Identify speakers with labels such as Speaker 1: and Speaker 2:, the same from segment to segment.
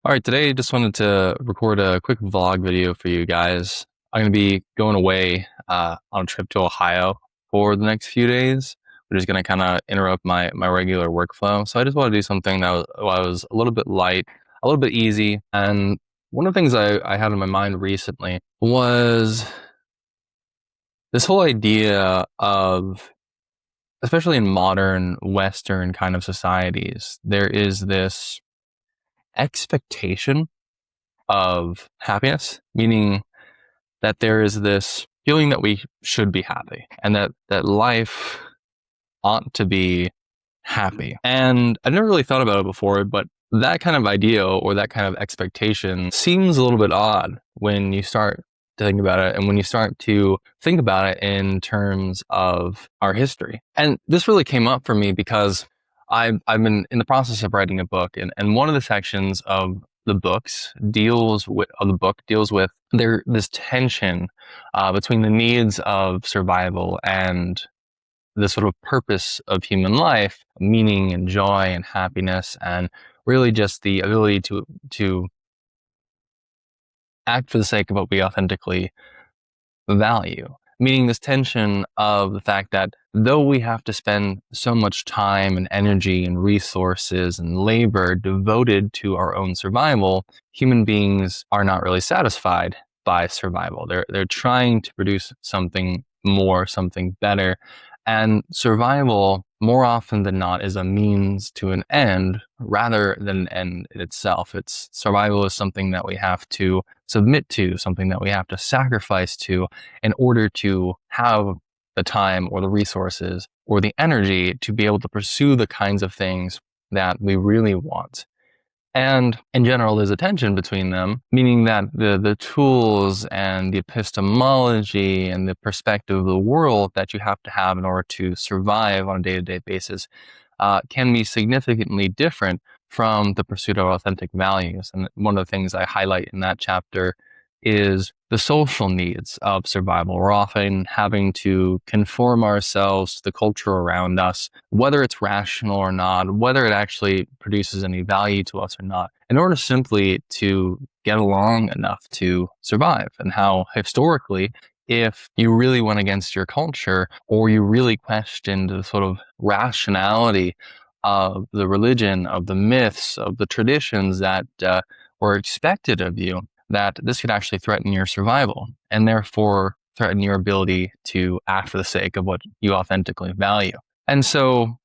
Speaker 1: All right, today just wanted to record a quick vlog video for you guys. I'm going to be going away on a trip to Ohio for the next few days, which is going to kind of interrupt my regular workflow. So I just want to do something that was a little bit light, a little bit easy. And one of the things I had in my mind recently was this whole idea of, especially in modern Western kind of societies, there is this expectation of happiness, meaning that there is this feeling that we should be happy and that life ought to be happy. And I never really thought about it before, but that kind of idea or that kind of expectation seems a little bit odd when you start to think about it and when you start to think about it in terms of our history. And this really came up for me because I've been in the process of writing a book, and one of the sections of the book deals with this tension between the needs of survival and the sort of purpose of human life, meaning and joy and happiness, and really just the ability to act for the sake of what we authentically value. Meaning this tension of the fact that though we have to spend so much time and energy and resources and labor devoted to our own survival, human beings are not really satisfied by survival. They're trying to produce something more, something better. And survival, more often than not, is a means to an end rather than an end in itself. Survival is something that we have to submit to, something that we have to sacrifice to in order to have the time or the resources or the energy to be able to pursue the kinds of things that we really want. And in general, there's a tension between them, meaning that the tools and the epistemology and the perspective of the world that you have to have in order to survive on a day-to-day basis can be significantly different from the pursuit of authentic values. And one of the things I highlight in that chapter is the social needs of survival. We're often having to conform ourselves to the culture around us, whether it's rational or not, whether it actually produces any value to us or not, in order simply to get along enough to survive. And how historically, if you really went against your culture or you really questioned the sort of rationality of the religion, of the myths, of the traditions that were expected of you, that this could actually threaten your survival and therefore threaten your ability to act for the sake of what you authentically value. And so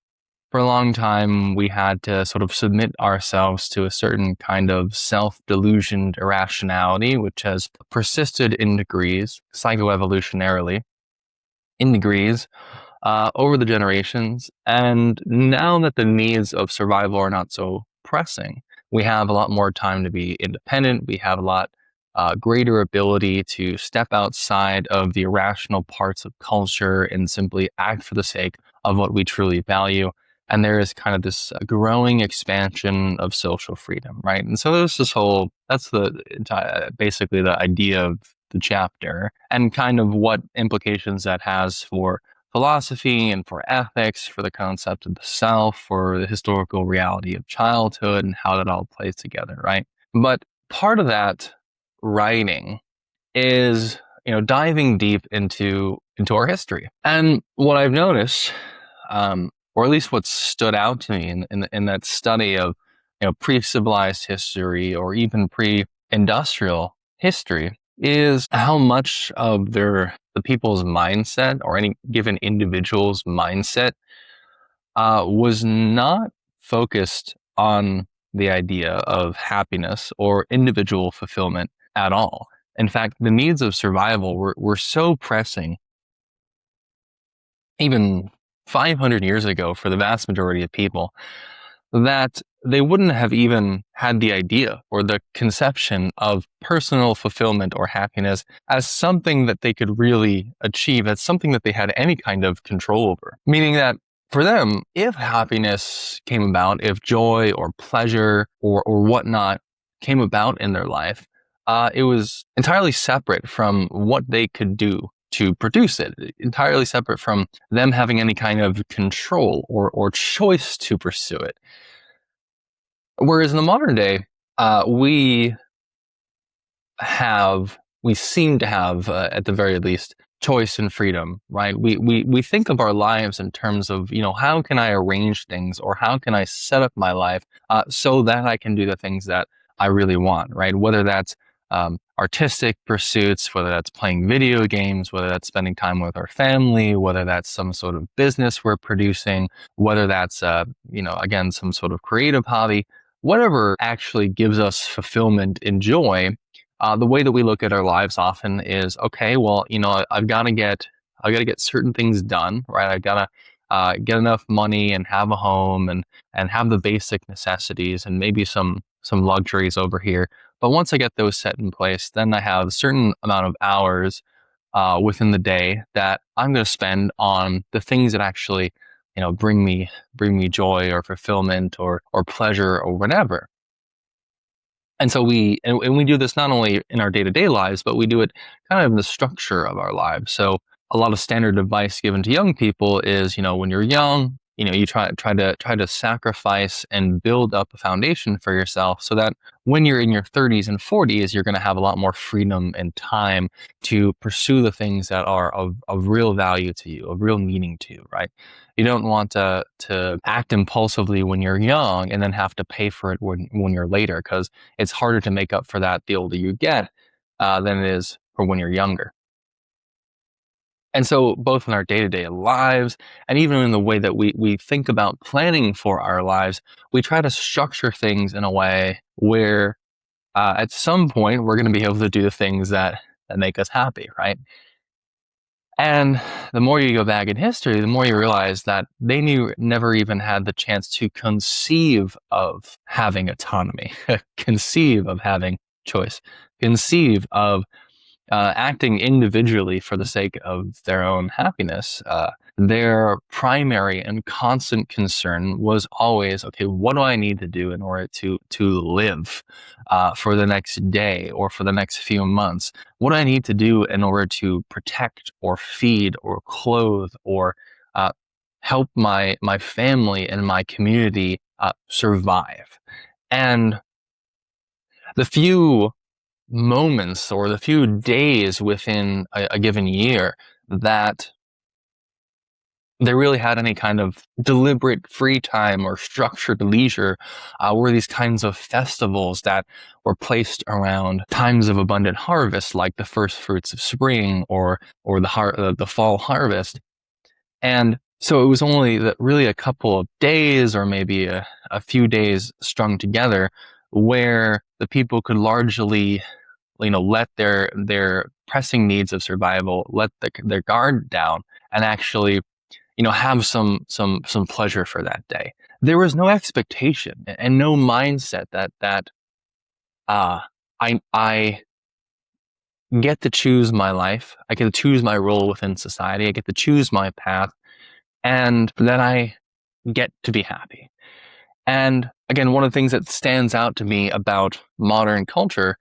Speaker 1: for a long time, we had to sort of submit ourselves to a certain kind of self-delusioned irrationality, which has persisted in degrees, psychoevolutionarily, in degrees, over the generations. And now that the needs of survival are not so pressing, we have a lot more time to be independent. We have a lot greater ability to step outside of the irrational parts of culture and simply act for the sake of what we truly value. And there is kind of this growing expansion of social freedom, right? And so there's that's the entire, basically the idea of the chapter and kind of what implications that has for philosophy and for ethics, for the concept of the self, for the historical reality of childhood and how that all plays together, right? But part of that writing is, diving deep into our history. And what I've noticed, or at least what stood out to me in that study of, pre-civilized history or even pre-industrial history, is how much of the people's mindset or any given individual's mindset was not focused on the idea of happiness or individual fulfillment at all. In fact, the needs of survival were so pressing, even 500 years ago for the vast majority of people, that they wouldn't have even had the idea or the conception of personal fulfillment or happiness as something that they could really achieve, as something that they had any kind of control over. Meaning that for them, if happiness came about, if joy or pleasure or whatnot came about in their life, it was entirely separate from what they could do to produce it, entirely separate from them having any kind of control or choice to pursue it. Whereas in the modern day, We we seem to have, at the very least, choice and freedom, right? We think of our lives in terms of, how can I arrange things, or how can I set up my life so that I can do the things that I really want, right? Whether that's artistic pursuits, whether that's playing video games, whether that's spending time with our family, whether that's some sort of business we're producing, whether that's, again, some sort of creative hobby, whatever actually gives us fulfillment and joy. The way that we look at our lives often is, okay, well, I've got to get certain things done, right? I've got to get enough money and have a home and have the basic necessities and maybe some luxuries over here. But once I get those set in place, then I have a certain amount of hours within the day that I'm going to spend on the things that actually, bring me joy or fulfillment or pleasure or whatever. And so and we do this not only in our day-to-day lives, but we do it kind of in the structure of our lives. So a lot of standard advice given to young people is, when you're young, you try to sacrifice and build up a foundation for yourself so that when you're in your 30s and 40s, you're going to have a lot more freedom and time to pursue the things that are of real value to you, of real meaning to you, right? You don't want to act impulsively when you're young and then have to pay for it when you're later, because it's harder to make up for that the older you get than it is for when you're younger. And so, both in our day to day lives and even in the way that we think about planning for our lives, we try to structure things in a way where at some point we're going to be able to do the things that make us happy, right? And the more you go back in history, the more you realize that they never even had the chance to conceive of having autonomy, conceive of having choice, conceive of acting individually for the sake of their own happiness. Their primary and constant concern was always, okay, what do I need to do in order to live for the next day or for the next few months? What do I need to do in order to protect or feed or clothe or uh, help my family and my community survive? And the few moments or the few days within a given year that they really had any kind of deliberate free time or structured leisure were these kinds of festivals that were placed around times of abundant harvest, like the first fruits of spring or the fall harvest. And so it was only really a couple of days or maybe a few days strung together where the people could largely, let their pressing needs of survival, let their guard down, and actually, have some pleasure for that day. There was no expectation and no mindset that uh, I get to choose my life, I get to choose my role within society, I get to choose my path, and that I get to be happy. And again, one of the things that stands out to me about modern culture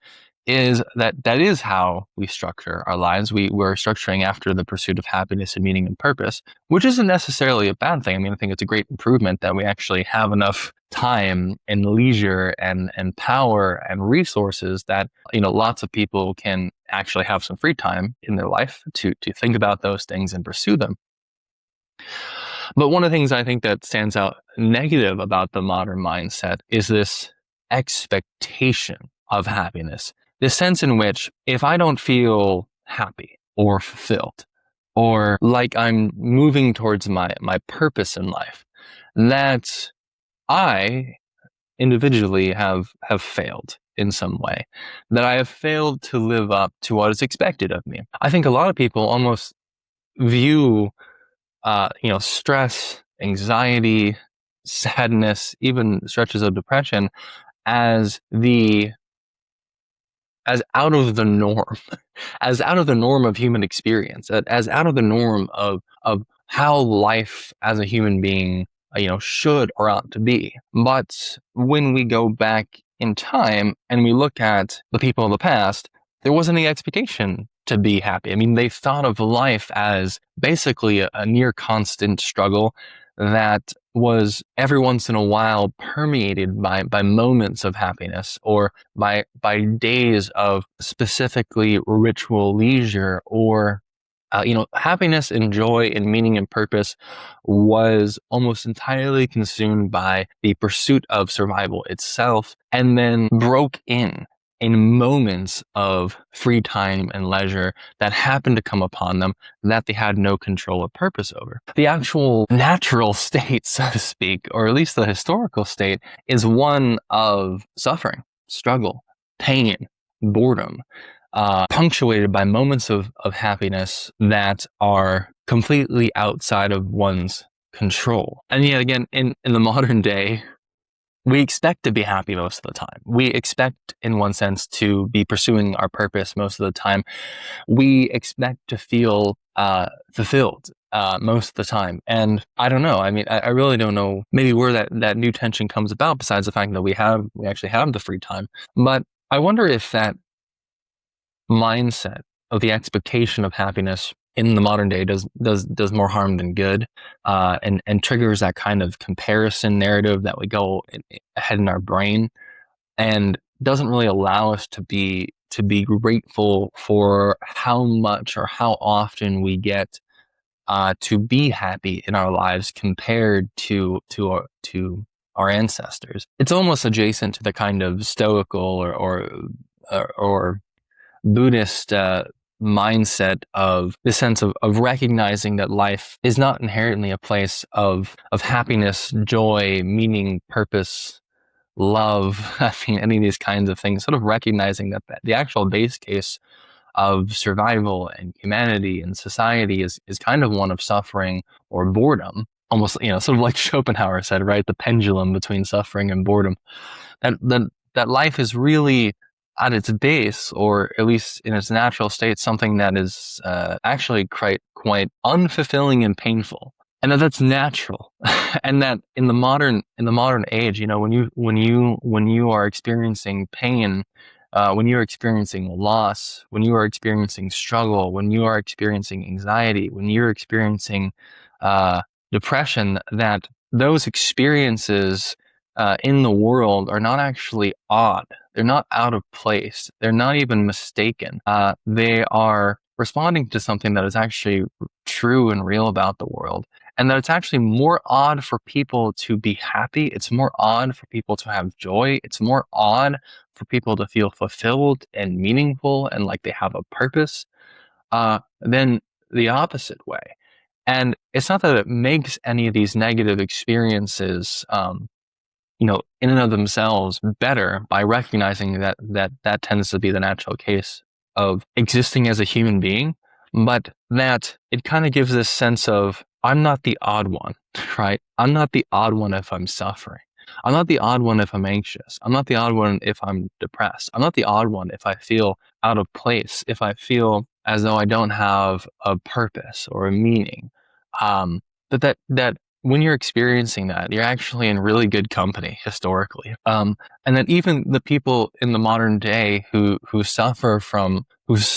Speaker 1: is that is how we structure our lives. We're structuring after the pursuit of happiness and meaning and purpose, which isn't necessarily a bad thing. I mean, I think it's a great improvement that we actually have enough time and leisure and power and resources that, lots of people can actually have some free time in their life to think about those things and pursue them. But one of the things I think that stands out negative about the modern mindset is this expectation of happiness. This sense in which if I don't feel happy or fulfilled or like I'm moving towards my purpose in life, that I individually have failed in some way, that I have failed to live up to what is expected of me. I think a lot of people almost view stress, anxiety, sadness, even stretches of depression as as out of the norm, as out of the norm of human experience, as out of the norm of how life as a human being, should or ought to be. But when we go back in time and we look at the people of the past, there wasn't any expectation to be happy. I mean, they thought of life as basically a near constant struggle that was every once in a while permeated by moments of happiness, or by days of specifically ritual leisure, or happiness and joy and meaning and purpose was almost entirely consumed by the pursuit of survival itself, and then broke in moments of free time and leisure that happened to come upon them that they had no control or purpose over. The actual natural state, so to speak, or at least the historical state, is one of suffering, struggle, pain, boredom, punctuated by moments of happiness that are completely outside of one's control. And yet again, in the modern day, we expect to be happy most of the time. We expect, in one sense, to be pursuing our purpose most of the time. We expect to feel fulfilled most of the time. And I don't know. I mean, I really don't know maybe where that new tension comes about, besides the fact that we actually have the free time. But I wonder if that mindset of the expectation of happiness in the modern day does more harm than good, and triggers that kind of comparison narrative that we go ahead in our brain, and doesn't really allow us to be grateful for how much or how often we get to be happy in our lives compared to our ancestors. It's almost adjacent to the kind of stoical or Buddhist mindset of the sense of recognizing that life is not inherently a place of happiness, joy, meaning, purpose, love. I mean, any of these kinds of things, sort of recognizing that the actual base case of survival and humanity and society is kind of one of suffering or boredom. Almost, sort of like Schopenhauer said, right? The pendulum between suffering and boredom. That life is really, at its base, or at least in its natural state, something that is actually quite unfulfilling and painful, and that's natural. And that in the modern age, when you are experiencing pain, when you're experiencing loss, when you are experiencing struggle, when you are experiencing anxiety, when you're experiencing depression, that those experiences in the world are not actually odd. They're not out of place. They're not even mistaken. They are responding to something that is actually true and real about the world. And that it's actually more odd for people to be happy. It's more odd for people to have joy. It's more odd for people to feel fulfilled and meaningful and like they have a purpose, than the opposite way. And it's not that it makes any of these negative experiences, in and of themselves better, by recognizing that tends to be the natural case of existing as a human being, but that it kind of gives this sense of, I'm not the odd one, right? I'm not the odd one if I'm suffering. I'm not the odd one if I'm anxious. I'm not the odd one if I'm depressed. I'm not the odd one if I feel out of place, if I feel as though I don't have a purpose or a meaning. That when you're experiencing that, you're actually in really good company historically. And that even the people in the modern day who suffer from those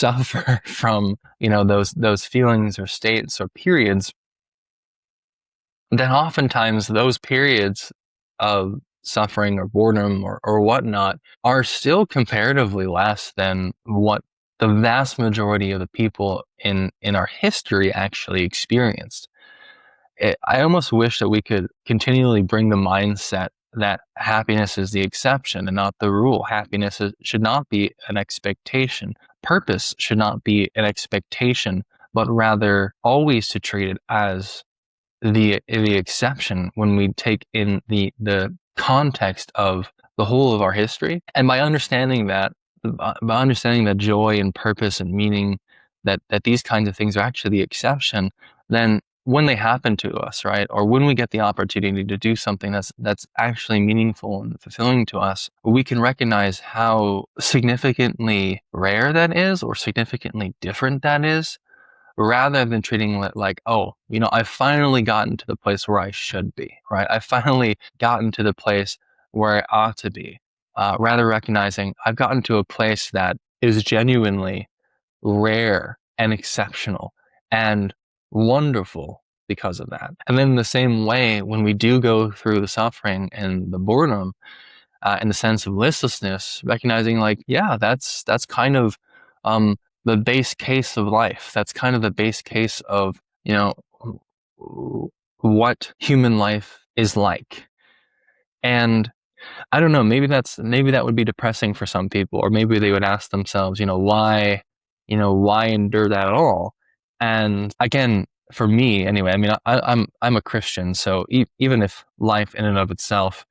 Speaker 1: feelings or states or periods, then oftentimes those periods of suffering or boredom or whatnot are still comparatively less than what the vast majority of the people in our history actually experienced. I almost wish that we could continually bring the mindset that happiness is the exception and not the rule. Happiness should not be an expectation. Purpose should not be an expectation, but rather always to treat it as the exception when we take in the context of the whole of our history. And by understanding that joy and purpose and meaning, that these kinds of things are actually the exception, then when they happen to us, right, or when we get the opportunity to do something that's actually meaningful and fulfilling to us, we can recognize how significantly rare that is, or significantly different that is, rather than treating it like, oh, I've finally gotten to the place where I should be, right? I've finally gotten to the place where I ought to be. Rather recognizing I've gotten to a place that is genuinely rare and exceptional and wonderful, because of that. And then in the same way, when we do go through the suffering and the boredom, and the sense of listlessness, recognizing like, yeah, that's kind of the base case of life. That's kind of the base case of, you know, what human life is like. And I don't know, maybe that would be depressing for some people, or maybe they would ask themselves, why endure that at all? And again, for me anyway, I mean, I'm a Christian, so even if life in and of itself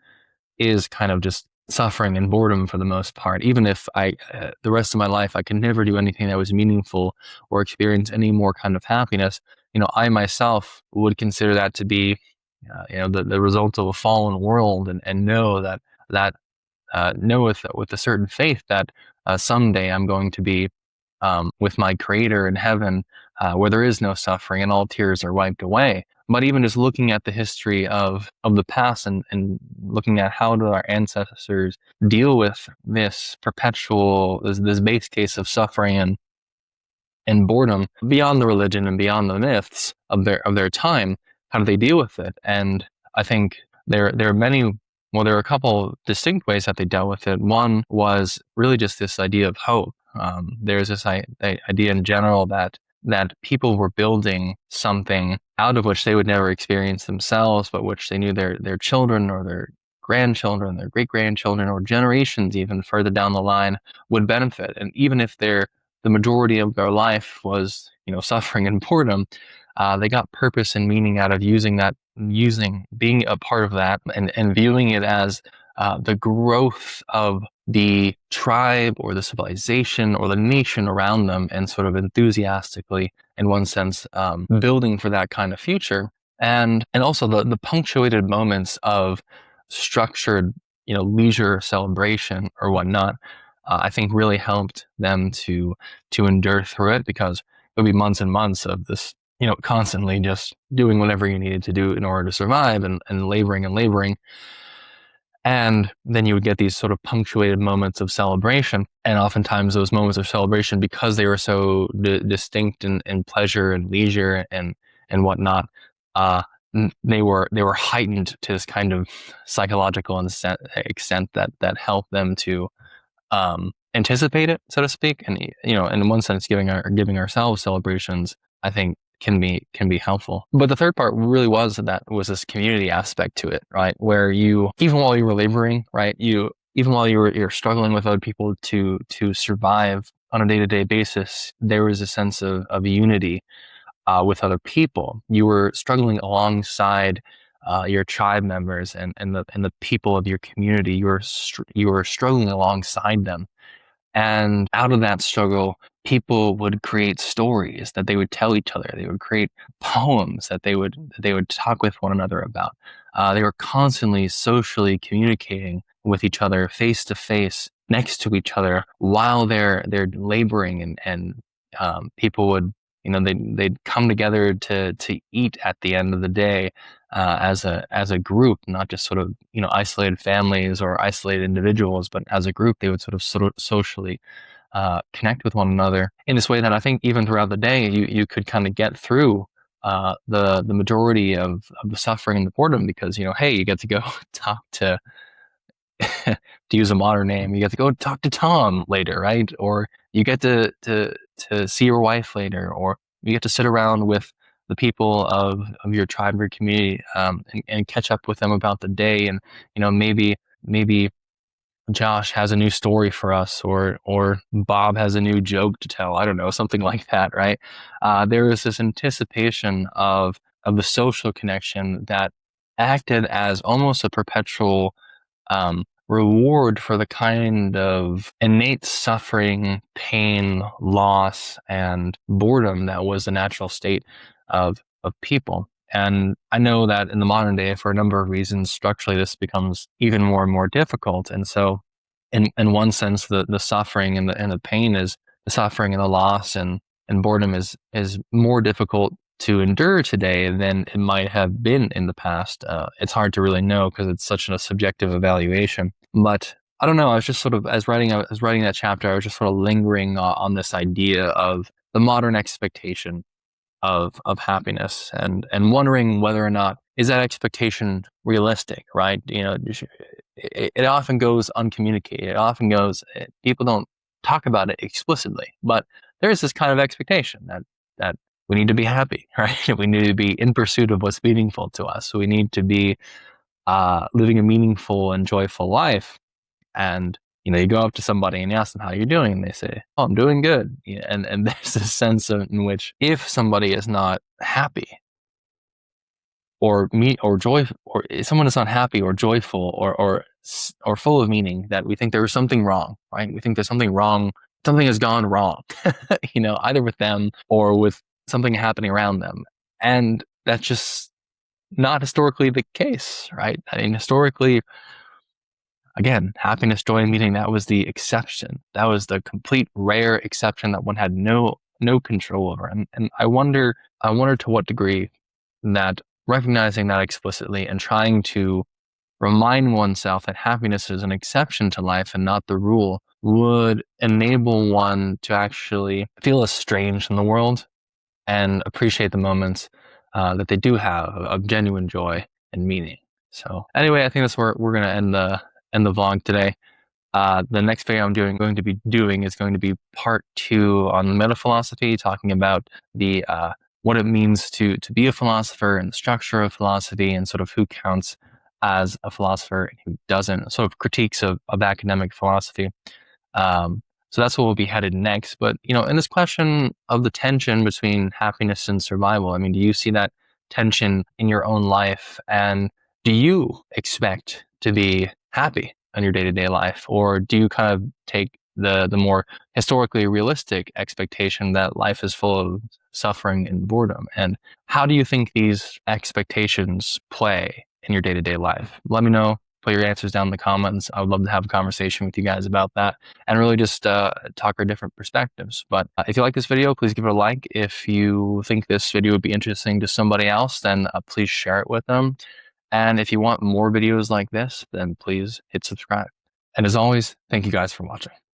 Speaker 1: is kind of just suffering and boredom for the most part, even if the rest of my life I could never do anything that was meaningful or experience any more kind of happiness, I myself would consider that to be the result of a fallen world, and know that know with a certain faith that someday I'm going to be with my Creator in heaven, where there is no suffering and all tears are wiped away. But even just looking at the history of the past, and looking at how did our ancestors deal with this this base case of suffering and boredom beyond the religion and beyond the myths of their time, how do they deal with it? And I think there are many. Well, there are a couple distinct ways that they dealt with it. One was really just this idea of hope. There's this idea in general that people were building something out of which they would never experience themselves, but which they knew their children or their grandchildren, their great grandchildren, or generations even further down the line would benefit. And even if the majority of their life was suffering and boredom, they got purpose and meaning out of being a part of that, and viewing it as the growth of the tribe or the civilization or the nation around them, and sort of enthusiastically, in one sense, building for that kind of future. And also the punctuated moments of structured, leisure celebration or whatnot, I think really helped them to endure through it, because it would be months and months of this, constantly just doing whatever you needed to do in order to survive, and laboring and laboring. And then you would get these sort of punctuated moments of celebration. And oftentimes those moments of celebration, because they were so distinct in pleasure and leisure and whatnot, they were heightened to this kind of psychological extent that helped them to anticipate it, so to speak. And in one sense, giving ourselves celebrations, I think, can be helpful. But the third part really was this community aspect to it, right? Where even while you were laboring, right, even while you're struggling with other people to survive on a day-to-day basis, there was a sense of unity with other people. You were struggling alongside your tribe members and the people of your community. You were struggling alongside them. And out of that struggle, people would create stories that they would tell each other. They would create poems that they would talk with one another about. They were constantly socially communicating with each other, face to face, next to each other, while they're laboring, and people would, they'd come together to eat at the end of the day, as a group, not just sort of isolated families or isolated individuals, but as a group they would sort of socially connect with one another in this way that I think even throughout the day you could kind of get through the majority of the suffering and the boredom, because hey, you get to go talk to to use a modern name, you get to go talk to Tom later, right? Or you get to see your wife later, or you get to sit around with the people of your tribe or community, and catch up with them about the day. And maybe Josh has a new story for us, or Bob has a new joke to tell. I don't know, something like that, right? There is this anticipation of the social connection that acted as almost a perpetual reward for the kind of innate suffering, pain, loss, and boredom that was the natural state of people. And I know that in the modern day, for a number of reasons, structurally, this becomes even more and more difficult. And so, in one sense, the suffering and the pain is the suffering and the loss and boredom is more difficult to endure today than it might have been in the past. It's hard to really know because it's such a subjective evaluation. But I don't know. I was just sort of, as writing that chapter, I was just sort of lingering on this idea of the modern expectation of happiness, and wondering whether or not is that expectation realistic, right? It often goes uncommunicated. It often goes, people don't talk about it explicitly, but there's this kind of expectation that we need to be happy, right? We need to be in pursuit of what's meaningful to us. So we need to be living a meaningful and joyful life. And you go up to somebody and you ask them how you're doing, and they say, "Oh, I'm doing good." And there's a sense in which if somebody is not happy or joy, or if someone is not happy or joyful or full of meaning, that we think there is something wrong, right? We think there's something wrong. Something has gone wrong, either with them or with something happening around them. And that's just not historically the case, right? I mean, historically, again, happiness, joy, and meaning, that was the exception. That was the complete rare exception that one had no control over. And I wonder to what degree that recognizing that explicitly and trying to remind oneself that happiness is an exception to life and not the rule would enable one to actually feel estranged in the world and appreciate the moments that they do have of genuine joy and meaning. So anyway, I think that's where we're going to end the vlog today. The next video I'm going to be doing is going to be part 2 on meta philosophy, talking about the what it means to be a philosopher and the structure of philosophy and sort of who counts as a philosopher and who doesn't, sort of critiques of academic philosophy. So that's where we'll be headed next. But, in this question of the tension between happiness and survival, I mean, do you see that tension in your own life? And do you expect to be happy in your day-to-day life? Or do you kind of take the more historically realistic expectation that life is full of suffering and boredom? And how do you think these expectations play in your day-to-day life? Let me know. Put your answers down in the comments. I would love to have a conversation with you guys about that and really just talk our different perspectives. But if you like this video, please give it a like. If you think this video would be interesting to somebody else, then please share it with them. And if you want more videos like this, then please hit subscribe. And as always, thank you guys for watching.